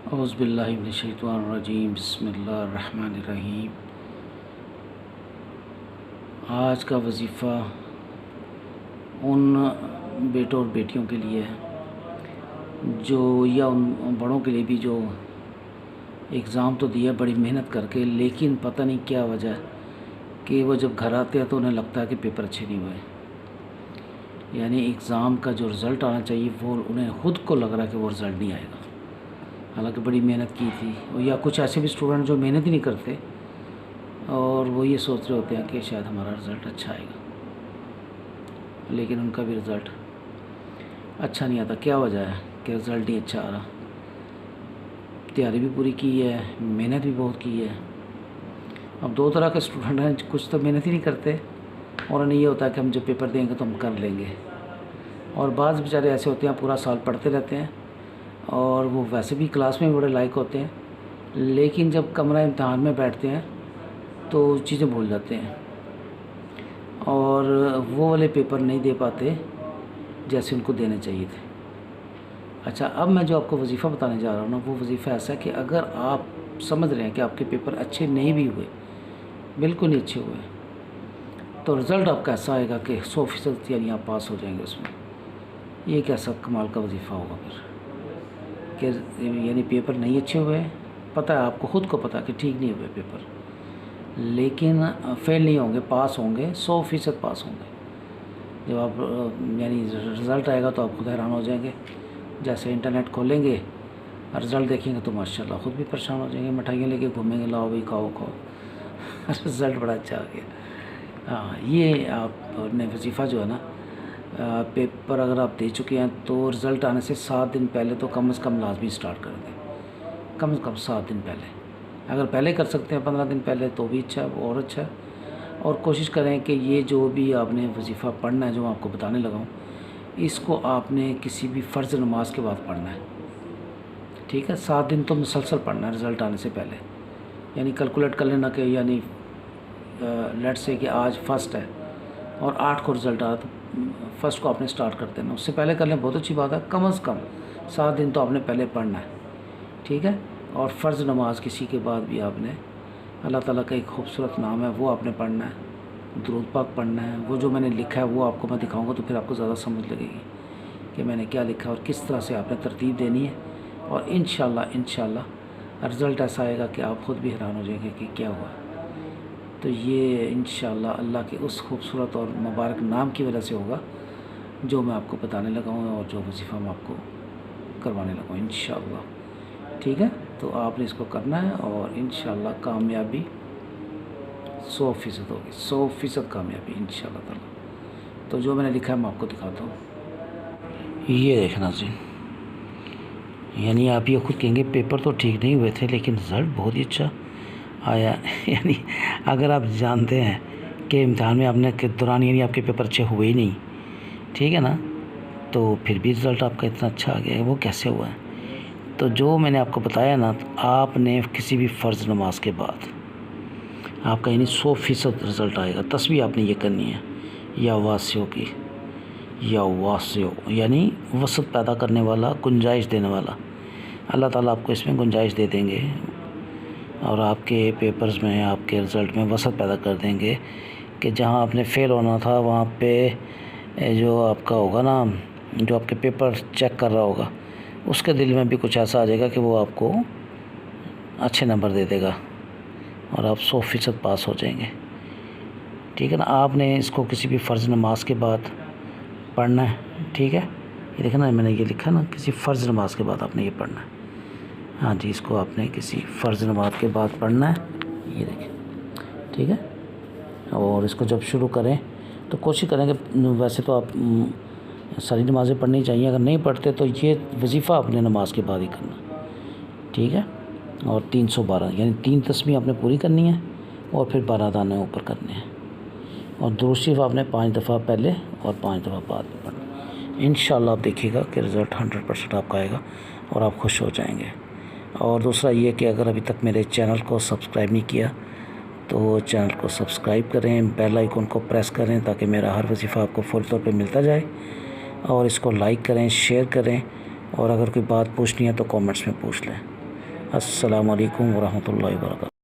औज़ुबिल्लाहि मिनश्शैतानिर्रजीम बिस्मिल्लाहिर्रहमानिर्रहीम। आज का वजीफ़ा उन बेटों और बेटियों के लिए है जो या उन बड़ों के लिए भी जो एग्ज़ाम तो दिया बड़ी मेहनत करके, लेकिन पता नहीं क्या वजह कि वो जब घर आते हैं तो उन्हें लगता है कि पेपर अच्छे नहीं हुए। यानी एग्ज़ाम का जो रिज़ल्ट आना चाहिए वो उन्हें ख़ुद को लग रहा है कि वो रिज़ल्ट नहीं आएगा, हालांकि बड़ी मेहनत की थी। या कुछ ऐसे भी स्टूडेंट जो मेहनत ही नहीं करते और वो ये सोच रहे होते हैं कि शायद हमारा रिज़ल्ट अच्छा आएगा, लेकिन उनका भी रिज़ल्ट अच्छा नहीं आता। क्या वजह है कि रिज़ल्ट नहीं अच्छा आ रहा? तैयारी भी पूरी की है, मेहनत भी बहुत की है। अब दो तरह के स्टूडेंट हैं, कुछ तो मेहनत ही नहीं करते और उन्हें ये होता है कि हम जब पेपर देंगे तो हम कर लेंगे, और बाज़ बेचारे ऐसे होते हैं पूरा साल पढ़ते रहते हैं और वो वैसे भी क्लास में बड़े लायक होते हैं, लेकिन जब कमरा इम्तहान में बैठते हैं तो चीज़ें भूल जाते हैं और वो वाले पेपर नहीं दे पाते जैसे उनको देने चाहिए थे। अच्छा, अब मैं जो आपको वजीफ़ा बताने जा रहा हूँ ना, वो वजीफ़ा ऐसा है कि अगर आप समझ रहे हैं कि आपके पेपर अच्छे नहीं भी हुए, बिल्कुल नहीं अच्छे हुए, तो रिज़ल्ट आपका ऐसा आएगा कि 100% यानी आप पास हो जाएंगे उसमें। ये कैसा कमाल का वजीफ़ा होगा फिर कि यानी पेपर नहीं अच्छे हुए, पता है आपको, ख़ुद को पता है कि ठीक नहीं हुए पेपर, लेकिन फेल नहीं होंगे, पास होंगे, 100% पास होंगे। जब आप यानी रिज़ल्ट आएगा तो आप खुद हैरान हो जाएंगे। जैसे इंटरनेट खोलेंगे, रिज़ल्ट देखेंगे तो माशाल्लाह ख़ुद भी परेशान हो जाएंगे, मिठाइयाँ लेके घूमेंगे, लाओ भाई खाओ खाओ रिज़ल्ट बड़ा अच्छा आ गया। हाँ, ये आपने वजीफ़ा जो है ना, पेपर अगर आप दे चुके हैं तो रिज़ल्ट आने से 7 दिन पहले तो कम से कम लाजमी स्टार्ट कर दें, कम से कम 7 दिन पहले। अगर पहले कर सकते हैं 15 दिन पहले तो भी अच्छा है, वो और अच्छा है। और कोशिश करें कि ये जो भी आपने वजीफ़ा पढ़ना है, जो मैं आपको बताने लगा हूँ, इसको आपने किसी भी फ़र्ज़ नमाज के बाद पढ़ना है, ठीक है। 7 दिन तो मुसलसल पढ़ना है रिज़ल्ट आने से पहले। यानी कैलकुलेट कर लेना कि यानी लेट्स से कि आज फर्स्ट है और 8 को रिज़ल्ट आया तो फर्स्ट को आपने स्टार्ट कर देना, उससे पहले कर लें, बहुत अच्छी बात है। कम से कम 7 दिन तो आपने पहले पढ़ना है, ठीक है। और फ़र्ज़ नमाज किसी के बाद भी आपने अल्लाह ताला का एक खूबसूरत नाम है वो आपने पढ़ना है, दुरूद पाक पढ़ना है। वो जो मैंने लिखा है वो आपको मैं दिखाऊंगा तो फिर आपको ज़्यादा समझ लगेगी कि मैंने क्या लिखा है और किस तरह से आपने तरतीब देनी है। और इंशाल्लाह रिज़ल्ट ऐसा आएगा कि आप ख़ुद भी हैरान हो जाएंगे कि क्या हुआ। तो ये इंशाल्लाह अल्लाह के उस खूबसूरत और मुबारक नाम की वजह से होगा जो मैं आपको बताने लगा हूँ और जो वजीफ़ा मैं आपको करवाने लगा हूँ इंशाल्लाह, ठीक है। तो आपने इसको करना है और इंशाल्लाह कामयाबी 100% होगी, 100% कामयाबी इंशाल्लाह ताला। तो जो मैंने लिखा है मैं आपको दिखाता हूँ, ये देखना जी। यानी आप ये खुद कहेंगे पेपर तो ठीक नहीं हुए थे लेकिन रिज़ल्ट बहुत ही अच्छा आया यानी अगर आप जानते हैं कि इम्तहान में आपने के दौरान यानी आपके पेपर अच्छे हुए ही नहीं, ठीक है ना, तो फिर भी रिज़ल्ट आपका इतना अच्छा आ गया है, वो कैसे हुआ है? तो जो मैंने आपको बताया ना, तो आपने किसी भी फ़र्ज़ नमाज के बाद आपका यानी 100% रिज़ल्ट आएगा। तस्बीह आपने ये करनी है, या वासियों की, या वासियों यानी वसत पैदा करने वाला, गुंजाइश देने वाला। अल्लाह ताला आपको इसमें गुंजाइश दे देंगे और आपके पेपर्स में, आपके रिज़ल्ट में वसत पैदा कर देंगे कि जहाँ आपने फ़ेल होना था वहाँ पे जो आपका होगा ना, जो आपके पेपर चेक कर रहा होगा, उसके दिल में भी कुछ ऐसा आ जाएगा कि वो आपको अच्छे नंबर दे देगा और आप 100% पास हो जाएंगे, ठीक है ना। आपने इसको किसी भी फ़र्ज़ नमाज के बाद पढ़ना है, ठीक है। ये देखना है, मैंने ये लिखा ना, किसी फ़र्ज़ नमाज के बाद आपने ये पढ़ना है। हाँ जी, इसको आपने किसी फ़र्ज़ नमाज के बाद पढ़ना है, ये देखें, ठीक है। और इसको जब शुरू करें तो कोशिश करें कि वैसे तो आप सारी नमाज़ें पढ़नी चाहिए, अगर नहीं पढ़ते तो ये वजीफ़ा अपने नमाज के बाद ही करना, ठीक है। और 312 यानी 3 तस्बीह आपने पूरी करनी है और फिर 12 दाने ऊपर करने हैं। और दुरूद शरीफ आपने 5 दफ़ा पहले और 5 दफ़ा बाद में पढ़ना। इंशाल्लाह आप देखिएगा कि रिज़ल्ट 100% आपका आएगा और आप खुश हो जाएंगे। और दूसरा ये कि अगर अभी तक मेरे चैनल को सब्सक्राइब नहीं किया तो चैनल को सब्सक्राइब करें, बेल आइकन को प्रेस करें ताकि मेरा हर वजीफ़ा आपको फ़ौरी तौर पे मिलता जाए। और इसको लाइक करें, शेयर करें, और अगर कोई बात पूछनी है तो कमेंट्स में पूछ लें। अस्सलामु अलैकुम वरहमतुल्लाहि वबरकातुहू।